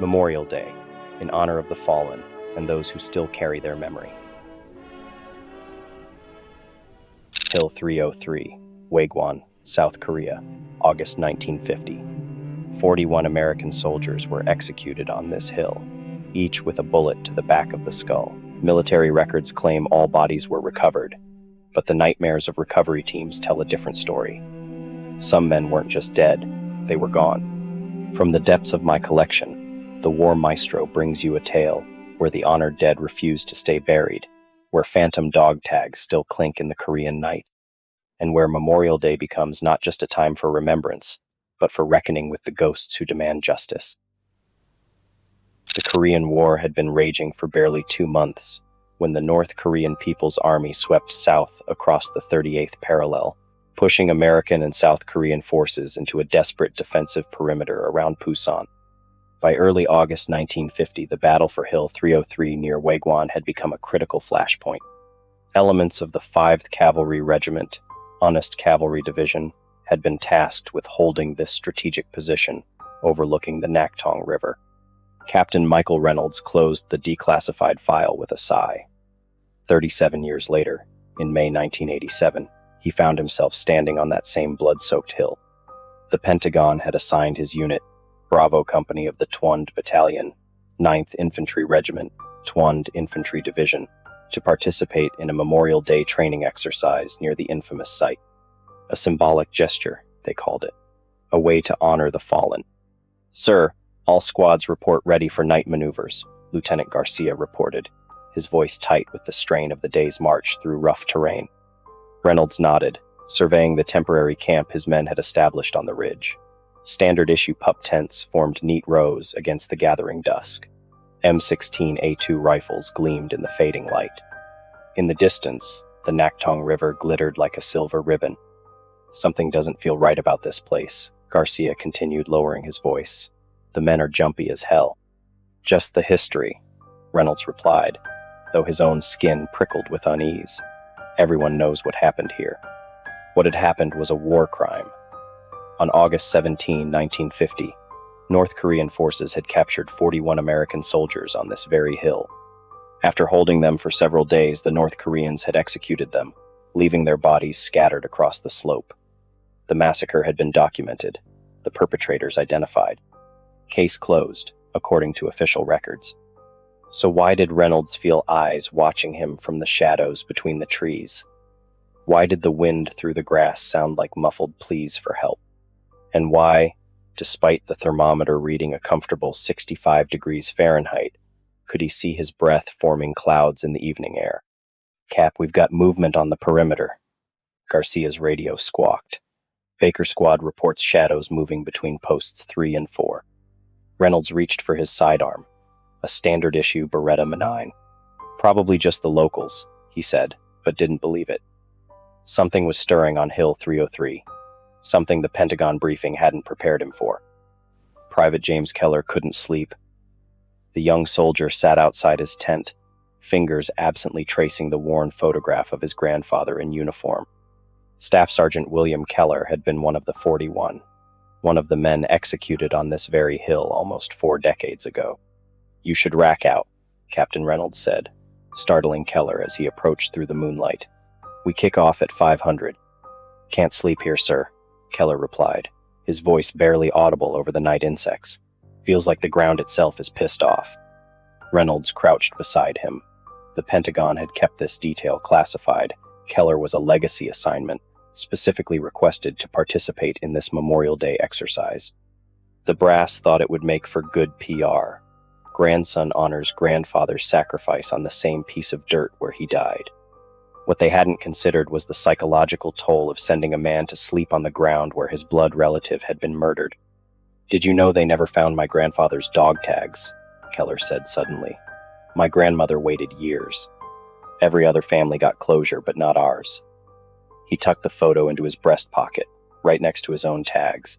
Memorial Day, in honor of the fallen and those who still carry their memory. Hill 303, Wagwon, South Korea, August 1950. 41 American soldiers were executed on this hill, each with a bullet to the back of the skull. Military records claim all bodies were recovered, but the nightmares of recovery teams tell a different story. Some men weren't just dead, they were gone. From the depths of my collection, the War Maestro brings you a tale where the honored dead refuse to stay buried, where phantom dog tags still clink in the Korean night, and where Memorial Day becomes not just a time for remembrance, but for reckoning with the ghosts who demand justice. The Korean War had been raging for barely 2 months when the North Korean People's Army swept south across the 38th parallel, pushing American and South Korean forces into a desperate defensive perimeter around Pusan. By early August 1950, the battle for Hill 303 near Wagwon had become a critical flashpoint. Elements of the 5th Cavalry Regiment, Honest Cavalry Division, had been tasked with holding this strategic position overlooking the Naktong River. Captain Michael Reynolds closed the declassified file with a sigh. 37 years later, in May 1987, he found himself standing on that same blood-soaked hill. The Pentagon had assigned his unit, Bravo Company of the Twand Battalion, 9th Infantry Regiment, Twand Infantry Division, to participate in a Memorial Day training exercise near the infamous site. A symbolic gesture, they called it, a way to honor the fallen. "Sir, all squads report ready for night maneuvers," Lieutenant Garcia reported, his voice tight with the strain of the day's march through rough terrain. Reynolds nodded, surveying the temporary camp his men had established on the ridge. Standard-issue pup tents formed neat rows against the gathering dusk. M16A2 rifles gleamed in the fading light. In the distance, the Naktong River glittered like a silver ribbon. "Something doesn't feel right about this place," Garcia continued, lowering his voice. "The men are jumpy as hell." "Just the history," Reynolds replied, though his own skin prickled with unease. "Everyone knows what happened here. What had happened was a war crime. On August 17, 1950, North Korean forces had captured 41 American soldiers on this very hill. After holding them for several days, the North Koreans had executed them, leaving their bodies scattered across the slope. The massacre had been documented, the perpetrators identified. Case closed, according to official records. So why did Reynolds feel eyes watching him from the shadows between the trees? Why did the wind through the grass sound like muffled pleas for help? And why, despite the thermometer reading a comfortable 65 degrees Fahrenheit, could he see his breath forming clouds in the evening air? "Cap, we've got movement on the perimeter," Garcia's radio squawked. "Baker Squad reports shadows moving between posts 3 and 4. Reynolds reached for his sidearm, a standard-issue Beretta M9. "Probably just the locals," he said, but didn't believe it. Something was stirring on Hill 303, something the Pentagon briefing hadn't prepared him for. Private James Keller couldn't sleep. The young soldier sat outside his tent, fingers absently tracing the worn photograph of his grandfather in uniform. Staff Sergeant William Keller had been one of the 41, one of the men executed on this very hill almost 4 decades ago. "You should rack out," Captain Reynolds said, startling Keller as he approached through the moonlight. "We kick off at 500. "Can't sleep here, sir," Keller replied, his voice barely audible over the night insects. "Feels like the ground itself is pissed off." Reynolds crouched beside him. The Pentagon had kept this detail classified. Keller was a legacy assignment, specifically requested to participate in this Memorial Day exercise. The brass thought it would make for good PR. Grandson honors grandfather's sacrifice on the same piece of dirt where he died. What they hadn't considered was the psychological toll of sending a man to sleep on the ground where his blood relative had been murdered. "Did you know they never found my grandfather's dog tags?" Keller said suddenly. "My grandmother waited years. Every other family got closure, but not ours." He tucked the photo into his breast pocket, right next to his own tags.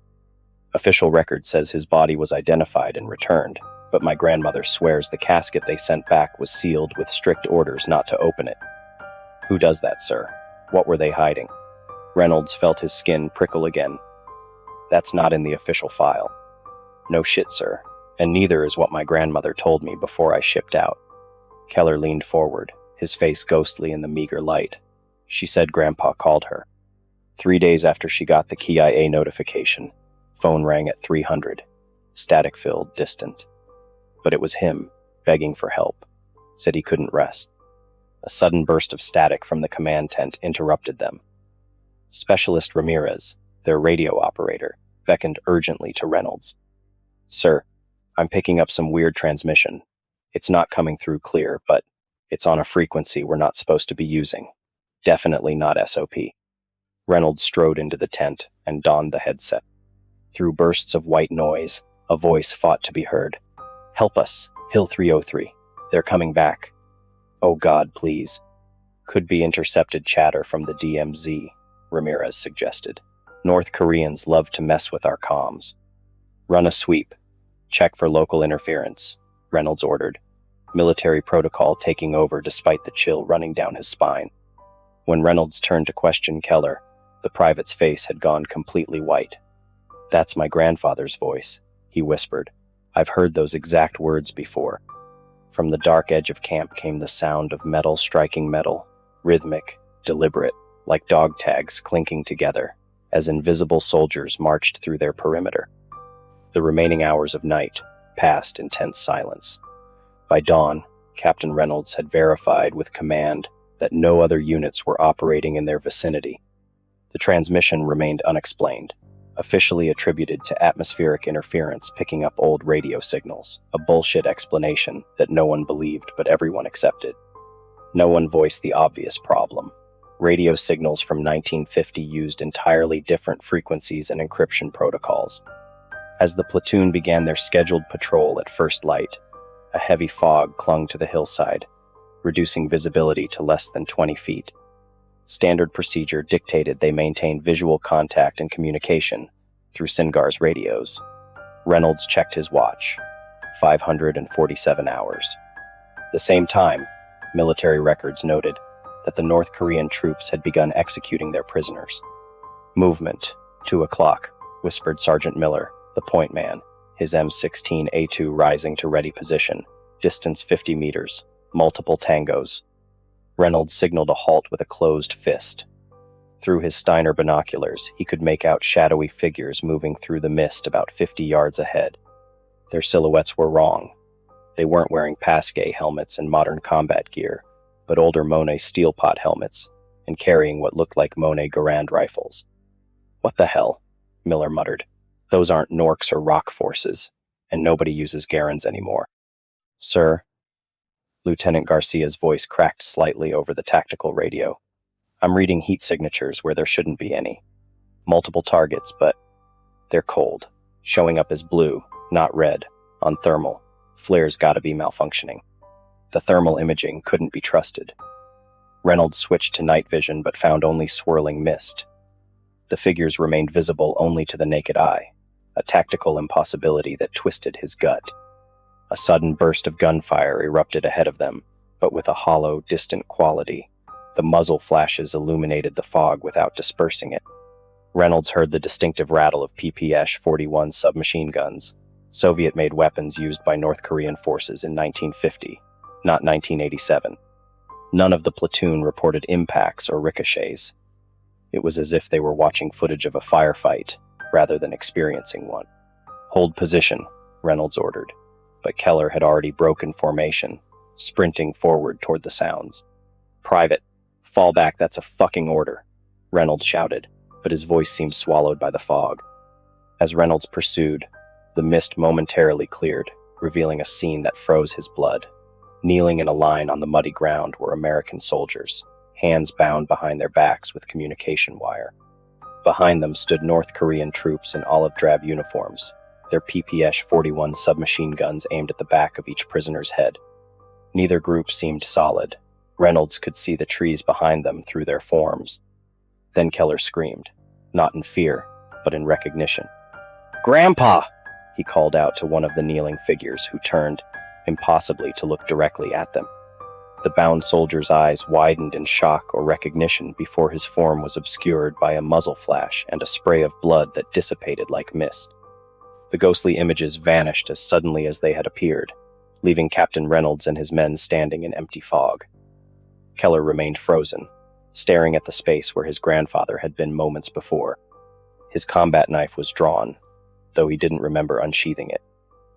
"Official record says his body was identified and returned, but my grandmother swears the casket they sent back was sealed with strict orders not to open it." "Who does that, sir? What were they hiding?" Reynolds felt his skin prickle again. "That's not in the official file." "No shit, sir. And neither is what my grandmother told me before I shipped out. Keller leaned forward, his face ghostly in the meager light. She said Grandpa called her. 3 days after she got the KIA notification, phone rang at 300, static-filled, distant. But it was him, begging for help, said he couldn't rest. A sudden burst of static from the command tent interrupted them. Specialist Ramirez, their radio operator, beckoned urgently to Reynolds. "Sir, I'm picking up some weird transmission. It's not coming through clear, but it's on a frequency we're not supposed to be using. Definitely not SOP." Reynolds strode into the tent and donned the headset. Through bursts of white noise, a voice fought to be heard. "Help us, Hill 303. They're coming back." "Oh God, please." "Could be intercepted chatter from the DMZ," Ramirez suggested. "North Koreans love to mess with our comms." "Run a sweep. Check for local interference," Reynolds ordered, military protocol taking over despite the chill running down his spine. When Reynolds turned to question Keller, the private's face had gone completely white. "That's my grandfather's voice," he whispered. "I've heard those exact words before." From the dark edge of camp came the sound of metal striking metal, rhythmic, deliberate, like dog tags clinking together, as invisible soldiers marched through their perimeter. The remaining hours of night passed in tense silence. By dawn, Captain Reynolds had verified with command that no other units were operating in their vicinity. The transmission remained unexplained, officially attributed to atmospheric interference picking up old radio signals, a bullshit explanation that no one believed but everyone accepted. No one voiced the obvious problem. Radio signals from 1950 used entirely different frequencies and encryption protocols. As the platoon began their scheduled patrol at first light, a heavy fog clung to the hillside, reducing visibility to less than 20 feet. Standard procedure dictated they maintain visual contact and communication through Singar's radios. Reynolds checked his watch. 547 hours. The same time, military records noted that the North Korean troops had begun executing their prisoners. "Movement, 2 o'clock, whispered Sergeant Miller, the point man, his M16A2 rising to ready position, distance 50 meters, multiple tangos. Reynolds signaled a halt with a closed fist. Through his Steiner binoculars, he could make out shadowy figures moving through the mist about 50 yards ahead. Their silhouettes were wrong. They weren't wearing Pasquet helmets and modern combat gear, but older Monet steel pot helmets, and carrying what looked like Monet Garand rifles. "What the hell?" Miller muttered. "Those aren't Norks or Rock forces, and nobody uses Garands anymore." "Sir?" Lieutenant Garcia's voice cracked slightly over the tactical radio. "I'm reading heat signatures where there shouldn't be any. Multiple targets, but they're cold, showing up as blue, not red, on thermal. Flare's gotta be malfunctioning." The thermal imaging couldn't be trusted. Reynolds switched to night vision but found only swirling mist. The figures remained visible only to the naked eye, a tactical impossibility that twisted his gut. A sudden burst of gunfire erupted ahead of them, but with a hollow, distant quality. The muzzle flashes illuminated the fog without dispersing it. Reynolds heard the distinctive rattle of PPS-41 submachine guns, Soviet-made weapons used by North Korean forces in 1950, not 1987. None of the platoon reported impacts or ricochets. It was as if they were watching footage of a firefight, rather than experiencing one. "Hold position," Reynolds ordered, but Keller had already broken formation, sprinting forward toward the sounds. "Private, fall back, that's a fucking order," Reynolds shouted, but his voice seemed swallowed by the fog. As Reynolds pursued, the mist momentarily cleared, revealing a scene that froze his blood. Kneeling in a line on the muddy ground were American soldiers, hands bound behind their backs with communication wire. Behind them stood North Korean troops in olive drab uniforms, their PPS-41 submachine guns aimed at the back of each prisoner's head. Neither group seemed solid. Reynolds could see the trees behind them through their forms. Then Keller screamed, not in fear, but in recognition. "Grandpa!" he called out to one of the kneeling figures who turned, impossibly, to look directly at them. The bound soldier's eyes widened in shock or recognition before his form was obscured by a muzzle flash and a spray of blood that dissipated like mist. The ghostly images vanished as suddenly as they had appeared, leaving Captain Reynolds and his men standing in empty fog. Keller remained frozen, staring at the space where his grandfather had been moments before. His combat knife was drawn, though he didn't remember unsheathing it.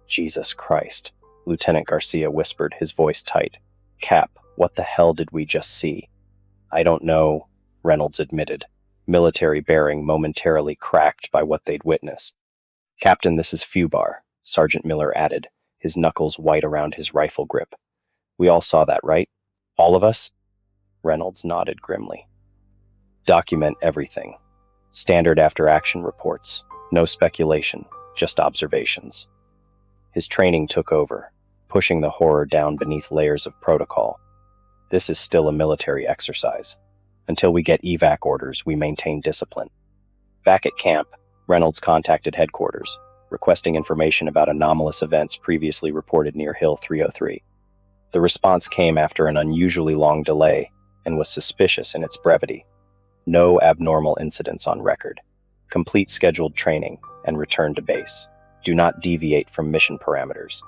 "Jesus Christ," Lieutenant Garcia whispered, his voice tight. "Cap, what the hell did we just see?" "I don't know," Reynolds admitted, military bearing momentarily cracked by what they'd witnessed. "Captain, this is Fubar," Sergeant Miller added, his knuckles white around his rifle grip. "We all saw that, right? All of us?" Reynolds nodded grimly. "Document everything. Standard after-action reports. No speculation, just observations." His training took over, pushing the horror down beneath layers of protocol. "This is still a military exercise. Until we get evac orders, we maintain discipline." Back at camp, Reynolds contacted headquarters, requesting information about anomalous events previously reported near Hill 303. The response came after an unusually long delay and was suspicious in its brevity. "No abnormal incidents on record. Complete scheduled training and return to base. Do not deviate from mission parameters."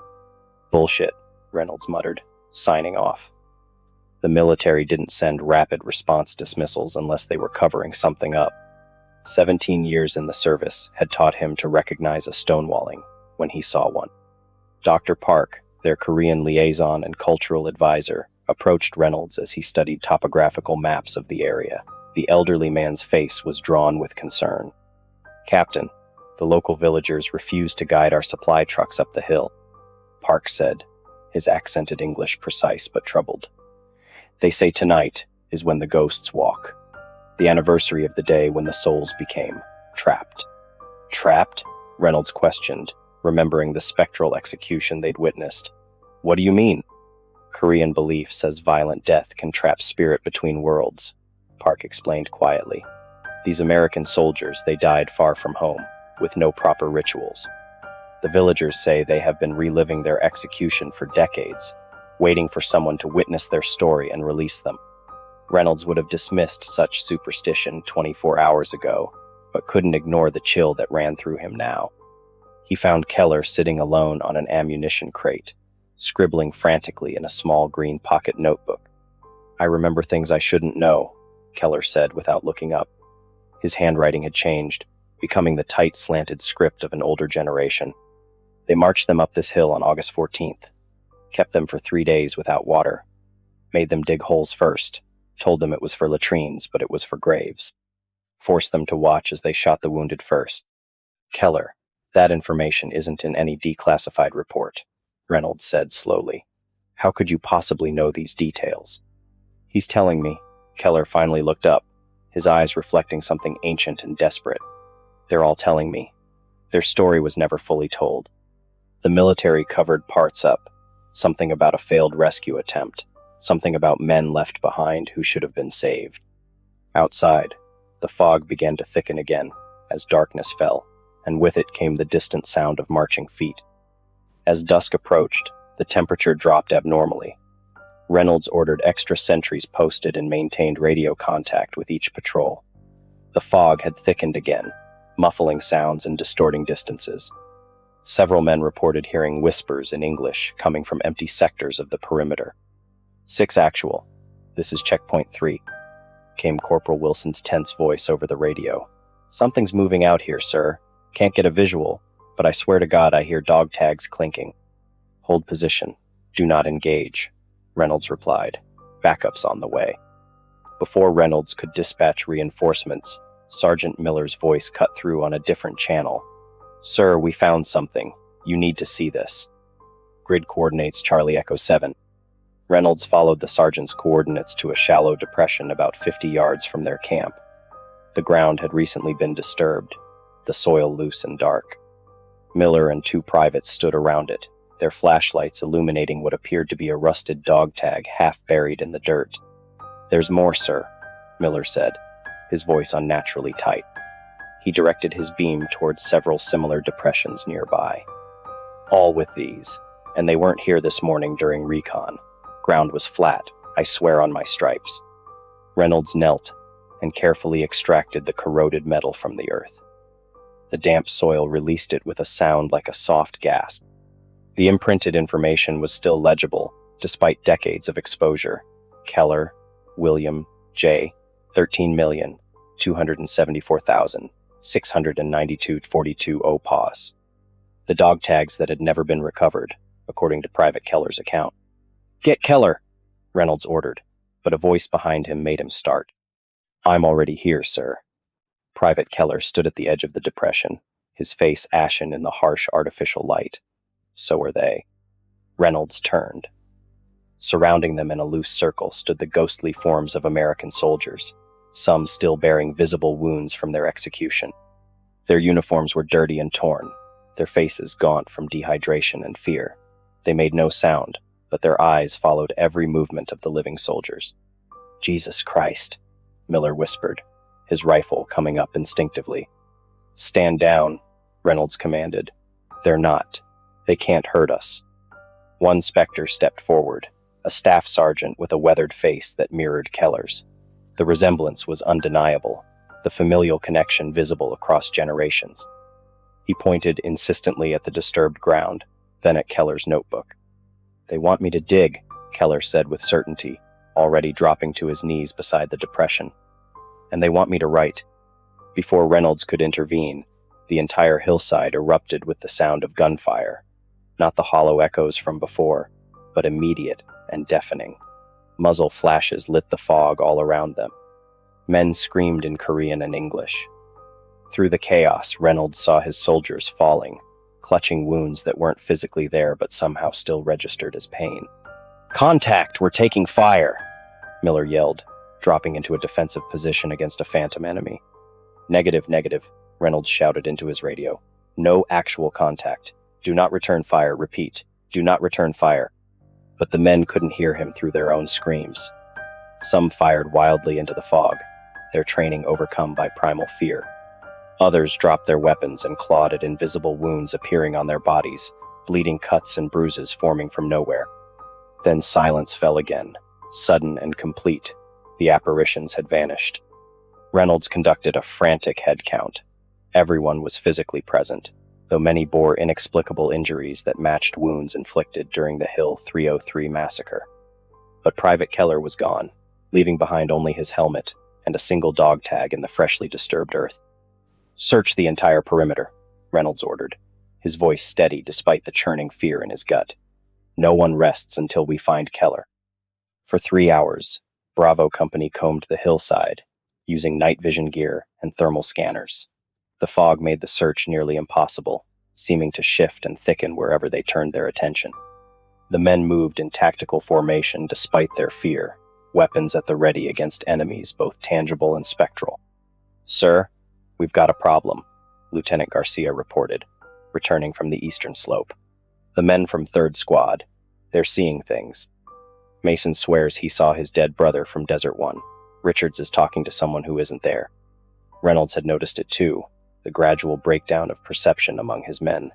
"Bullshit," Reynolds muttered, signing off. The military didn't send rapid response dismissals unless they were covering something up. 17 years in the service had taught him to recognize a stonewalling when he saw one. Dr. Park, their Korean liaison and cultural advisor, approached Reynolds as he studied topographical maps of the area. The elderly man's face was drawn with concern. "Captain, the local villagers refuse to guide our supply trucks up the hill," Park said, his accented English precise but troubled. "They say tonight is when the ghosts walk. The anniversary of the day when the souls became trapped." "Trapped?" Reynolds questioned, remembering the spectral execution they'd witnessed. "What do you mean?" "Korean belief says violent death can trap spirit between worlds," Park explained quietly. "These American soldiers, they died far from home, with no proper rituals. The villagers say they have been reliving their execution for decades, waiting for someone to witness their story and release them." Reynolds would have dismissed such superstition 24 hours ago, but couldn't ignore the chill that ran through him now. He found Keller sitting alone on an ammunition crate, scribbling frantically in a small green pocket notebook. "I remember things I shouldn't know," Keller said without looking up. His handwriting had changed, becoming the tight, slanted script of an older generation. "They marched them up this hill on August 14th. Kept them for 3 days without water. Made them dig holes first. Told them it was for latrines, but it was for graves. Forced them to watch as they shot the wounded first." "Keller, that information isn't in any declassified report," Reynolds said slowly. "How could you possibly know these details?" "He's telling me." Keller finally looked up, his eyes reflecting something ancient and desperate. "They're all telling me. Their story was never fully told. The military covered parts up, something about a failed rescue attempt, something about men left behind who should have been saved." Outside, the fog began to thicken again as darkness fell, and with it came the distant sound of marching feet. As dusk approached, the temperature dropped abnormally. Reynolds ordered extra sentries posted and maintained radio contact with each patrol. The fog had thickened again, muffling sounds and distorting distances. Several men reported hearing whispers in English coming from empty sectors of the perimeter. "6 actual. This is checkpoint 3, came Corporal Wilson's tense voice over the radio. "Something's moving out here, sir. Can't get a visual, but I swear to God I hear dog tags clinking." "Hold position. Do not engage," Reynolds replied. "Backup's on the way." Before Reynolds could dispatch reinforcements, Sergeant Miller's voice cut through on a different channel. "Sir, we found something. You need to see this. Grid coordinates Charlie Echo 7. Reynolds followed the sergeant's coordinates to a shallow depression about 50 yards from their camp. The ground had recently been disturbed, the soil loose and dark. Miller and 2 privates stood around it, their flashlights illuminating what appeared to be a rusted dog tag half buried in the dirt. "There's more, sir," Miller said, his voice unnaturally tight. He directed his beam towards several similar depressions nearby. "All with these, and they weren't here this morning during recon. Ground was flat, I swear on my stripes." Reynolds knelt and carefully extracted the corroded metal from the earth. The damp soil released it with a sound like a soft gasp. The imprinted information was still legible, despite decades of exposure. Keller, William, J. 13,274,692.42 pos. The dog tags that had never been recovered, according to Private Keller's account. "Get Keller," Reynolds ordered, but a voice behind him made him start. "I'm already here, sir." Private Keller stood at the edge of the depression, his face ashen in the harsh artificial light. So were they. Reynolds turned. Surrounding them in a loose circle stood the ghostly forms of American soldiers, some still bearing visible wounds from their execution. Their uniforms were dirty and torn, their faces gaunt from dehydration and fear. They made no sound, but their eyes followed every movement of the living soldiers. "Jesus Christ," Miller whispered, his rifle coming up instinctively. "Stand down," Reynolds commanded. "They're not. They can't hurt us." One Spectre stepped forward, a staff sergeant with a weathered face that mirrored Keller's. The resemblance was undeniable, the familial connection visible across generations. He pointed insistently at the disturbed ground, then at Keller's notebook. "They want me to dig," Keller said with certainty, already dropping to his knees beside the depression. "And they want me to write." Before Reynolds could intervene, the entire hillside erupted with the sound of gunfire. Not the hollow echoes from before, but immediate and deafening. Muzzle flashes lit the fog all around them. Men screamed in Korean and English. Through the chaos, Reynolds saw his soldiers falling, clutching wounds that weren't physically there but somehow still registered as pain. "Contact! We're taking fire!" Miller yelled, dropping into a defensive position against a phantom enemy. "Negative, negative," Reynolds shouted into his radio. "No actual contact. Do not return fire. Repeat. Do not return fire." But the men couldn't hear him through their own screams. Some fired wildly into the fog, their training overcome by primal fear. Others dropped their weapons and clawed at invisible wounds appearing on their bodies, bleeding cuts and bruises forming from nowhere. Then silence fell again, sudden and complete. The apparitions had vanished. Reynolds conducted a frantic head count. Everyone was physically present, though many bore inexplicable injuries that matched wounds inflicted during the Hill 303 massacre. But Private Keller was gone, leaving behind only his helmet and a single dog tag in the freshly disturbed earth. "Search the entire perimeter," Reynolds ordered, his voice steady despite the churning fear in his gut. "No one rests until we find Keller." For 3 hours, Bravo Company combed the hillside, using night vision gear and thermal scanners. The fog made the search nearly impossible, seeming to shift and thicken wherever they turned their attention. The men moved in tactical formation despite their fear, weapons at the ready against enemies both tangible and spectral. "Sir, we've got a problem," Lieutenant Garcia reported, returning from the eastern slope. "The men from 3rd Squad, they're seeing things. Mason swears he saw his dead brother from Desert One. Richards is talking to someone who isn't there." Reynolds had noticed it too, the gradual breakdown of perception among his men.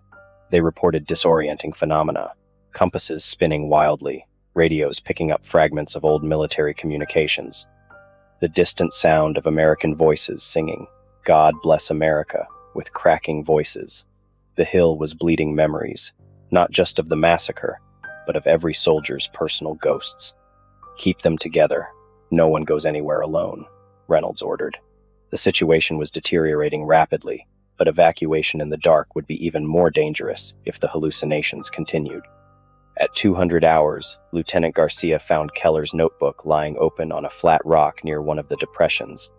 They reported disorienting phenomena, compasses spinning wildly, radios picking up fragments of old military communications. The distant sound of American voices singing, "God Bless America," with cracking voices. The hill was bleeding memories, not just of the massacre, but of every soldier's personal ghosts. "Keep them together. No one goes anywhere alone," Reynolds ordered. The situation was deteriorating rapidly, but evacuation in the dark would be even more dangerous if the hallucinations continued. At 200 hours, Lieutenant Garcia found Keller's notebook lying open on a flat rock near one of the depressions.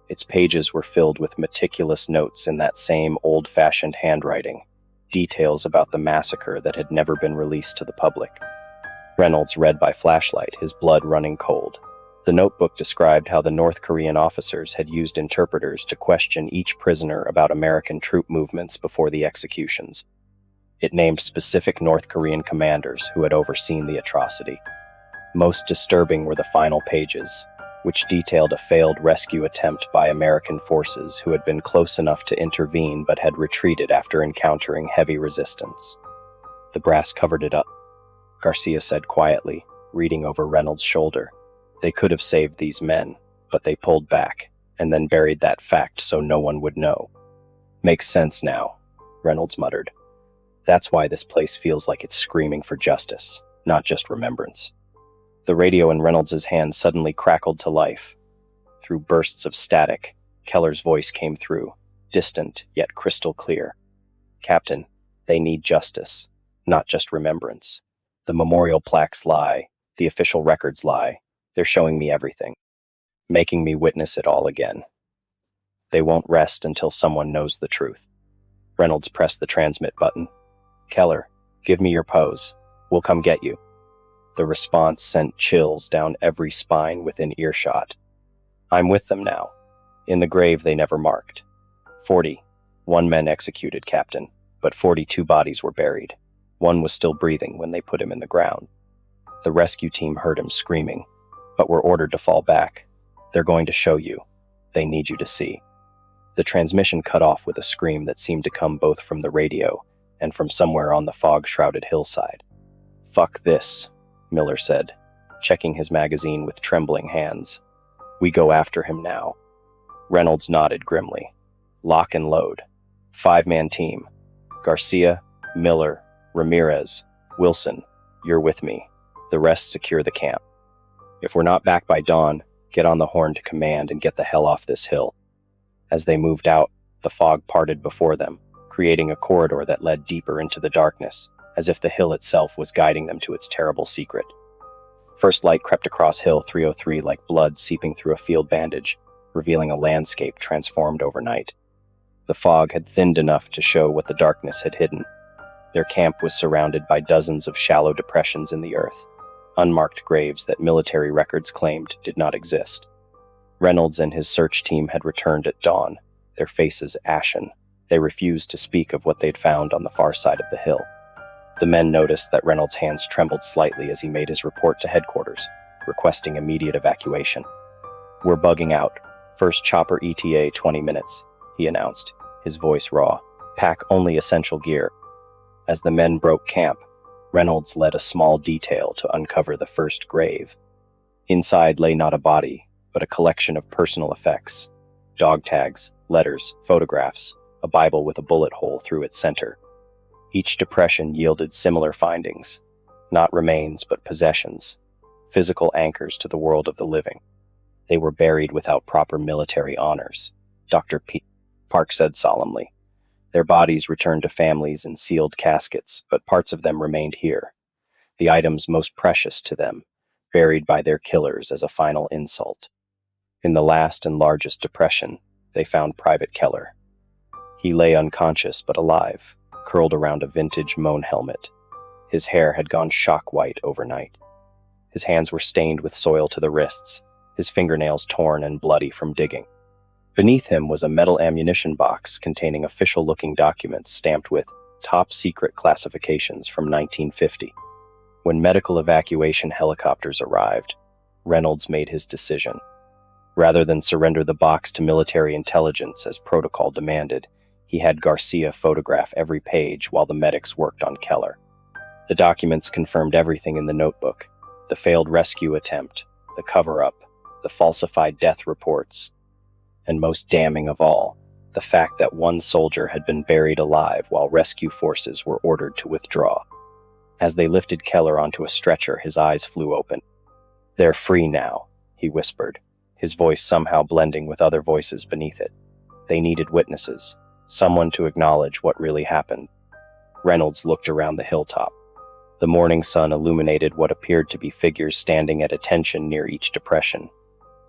Its pages were filled with meticulous notes in that same old-fashioned handwriting, details about the massacre that had never been released to the public. Reynolds read by flashlight, his blood running cold. The notebook described how the North Korean officers had used interpreters to question each prisoner about American troop movements before the executions. It named specific North Korean commanders who had overseen the atrocity. Most disturbing were the final pages, which detailed a failed rescue attempt by American forces who had been close enough to intervene but had retreated after encountering heavy resistance. "The brass covered it up," Garcia said quietly, reading over Reynolds' shoulder. "They could have saved these men, but they pulled back, and then buried that fact so no one would know." Makes sense now, Reynolds muttered. That's why this place feels like it's screaming for justice, not just remembrance. The radio in Reynolds' hand suddenly crackled to life. Through bursts of static, Keller's voice came through, distant yet crystal clear. Captain, they need justice, not just remembrance. The memorial plaques lie, the official records lie. They're showing me everything, making me witness it all again. They won't rest until someone knows the truth. Reynolds pressed the transmit button. Keller, give me your pose. We'll come get you. The response sent chills down every spine within earshot. I'm with them now. In the grave they never marked. 41 men executed, Captain, but 42 bodies were buried. One was still breathing when they put him in the ground. The rescue team heard him screaming, but were ordered to fall back. They're going to show you. They need you to see. The transmission cut off with a scream that seemed to come both from the radio and from somewhere on the fog-shrouded hillside. Fuck this, Miller said, checking his magazine with trembling hands. We go after him now. Reynolds nodded grimly. Lock and load. 5-man team. Garcia, Miller, Ramirez, Wilson, you're with me. The rest secure the camp. If we're not back by dawn, get on the horn to command and get the hell off this hill. As they moved out, the fog parted before them, creating a corridor that led deeper into the darkness, as if the hill itself was guiding them to its terrible secret. First light crept across Hill 303 like blood seeping through a field bandage, revealing a landscape transformed overnight. The fog had thinned enough to show what the darkness had hidden. Their camp was surrounded by dozens of shallow depressions in the earth, unmarked graves that military records claimed did not exist. Reynolds and his search team had returned at dawn, their faces ashen. They refused to speak of what they'd found on the far side of the hill. The men noticed that Reynolds' hands trembled slightly as he made his report to headquarters, requesting immediate evacuation. We're bugging out. First chopper ETA 20 minutes, he announced, his voice raw. Pack only essential gear. As the men broke camp, Reynolds led a small detail to uncover the first grave. Inside lay not a body, but a collection of personal effects. Dog tags, letters, photographs, a Bible with a bullet hole through its center. Each depression yielded similar findings, not remains but possessions, physical anchors to the world of the living. They were buried without proper military honors, Dr. Park said solemnly. Their bodies returned to families in sealed caskets, but parts of them remained here, the items most precious to them, buried by their killers as a final insult. In the last and largest depression, they found Private Keller. He lay unconscious but alive, curled around a vintage Moan helmet. His hair had gone shock white overnight. His hands were stained with soil to the wrists, his fingernails torn and bloody from digging. Beneath him was a metal ammunition box containing official-looking documents stamped with top-secret classifications from 1950. When medical evacuation helicopters arrived, Reynolds made his decision. Rather than surrender the box to military intelligence as protocol demanded, he had Garcia photograph every page while the medics worked on Keller. The documents confirmed everything in the notebook: the failed rescue attempt, the cover-up, the falsified death reports, and most damning of all, the fact that one soldier had been buried alive while rescue forces were ordered to withdraw. As they lifted Keller onto a stretcher, his eyes flew open. "They're free now," he whispered, his voice somehow blending with other voices beneath it. They needed witnesses, someone to acknowledge what really happened. Reynolds looked around the hilltop. The morning sun illuminated what appeared to be figures standing at attention near each depression.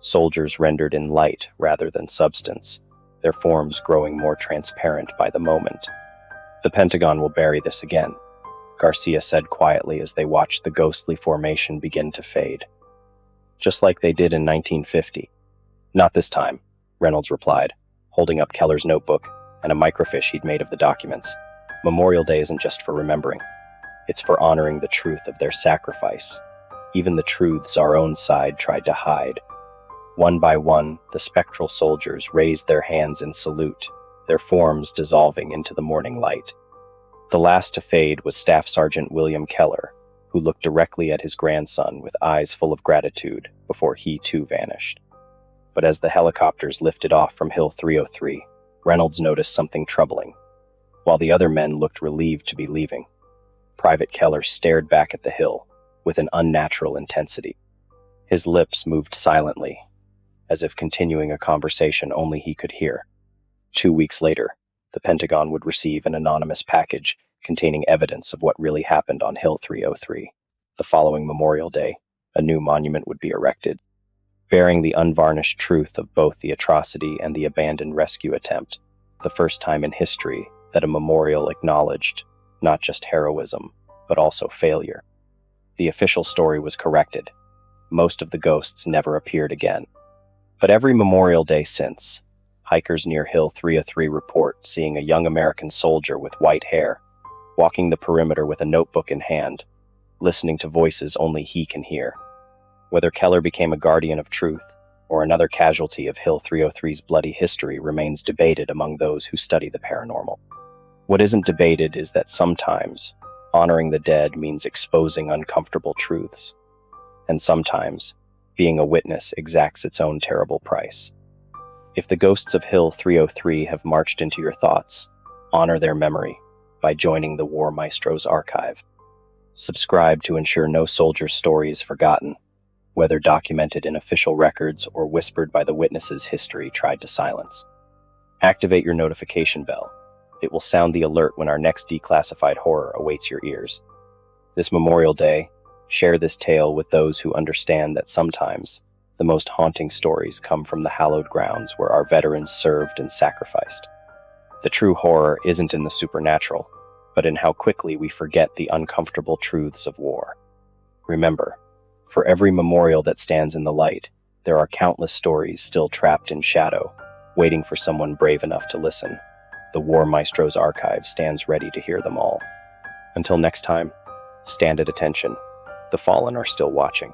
Soldiers rendered in light rather than substance, their forms growing more transparent by the moment. "The Pentagon will bury this again," Garcia said quietly as they watched the ghostly formation begin to fade. "Just like they did in 1950. "Not this time," Reynolds replied, holding up Keller's notebook and a microfiche he'd made of the documents. "Memorial Day isn't just for remembering. It's for honoring the truth of their sacrifice, even the truths our own side tried to hide." One by one, the spectral soldiers raised their hands in salute, their forms dissolving into the morning light. The last to fade was Staff Sergeant William Keller, who looked directly at his grandson with eyes full of gratitude before he too vanished. But as the helicopters lifted off from Hill 303, Reynolds noticed something troubling. While the other men looked relieved to be leaving, Private Keller stared back at the hill with an unnatural intensity. His lips moved silently, as if continuing a conversation only he could hear. 2 weeks later, the Pentagon would receive an anonymous package containing evidence of what really happened on Hill 303. The following Memorial Day, a new monument would be erected, bearing the unvarnished truth of both the atrocity and the abandoned rescue attempt, the first time in history that a memorial acknowledged not just heroism, but also failure. The official story was corrected. Most of the ghosts never appeared again. But every Memorial Day since, hikers near Hill 303 report seeing a young American soldier with white hair, walking the perimeter with a notebook in hand, listening to voices only he can hear. Whether Keller became a guardian of truth or another casualty of Hill 303's bloody history remains debated among those who study the paranormal. What isn't debated is that sometimes honoring the dead means exposing uncomfortable truths, and sometimes being a witness exacts its own terrible price. If the ghosts of Hill 303 have marched into your thoughts, honor their memory by joining the War Maestro's archive. Subscribe to ensure no soldier's story is forgotten, whether documented in official records or whispered by the witnesses history tried to silence. Activate your notification bell. It will sound the alert when our next declassified horror awaits your ears. This Memorial Day, share this tale with those who understand that sometimes the most haunting stories come from the hallowed grounds where our veterans served and sacrificed. The true horror isn't in the supernatural, but in how quickly we forget the uncomfortable truths of war. Remember, for every memorial that stands in the light, there are countless stories still trapped in shadow, waiting for someone brave enough to listen. The War Maestro's archive stands ready to hear them all. Until next time, stand at attention. The fallen are still watching.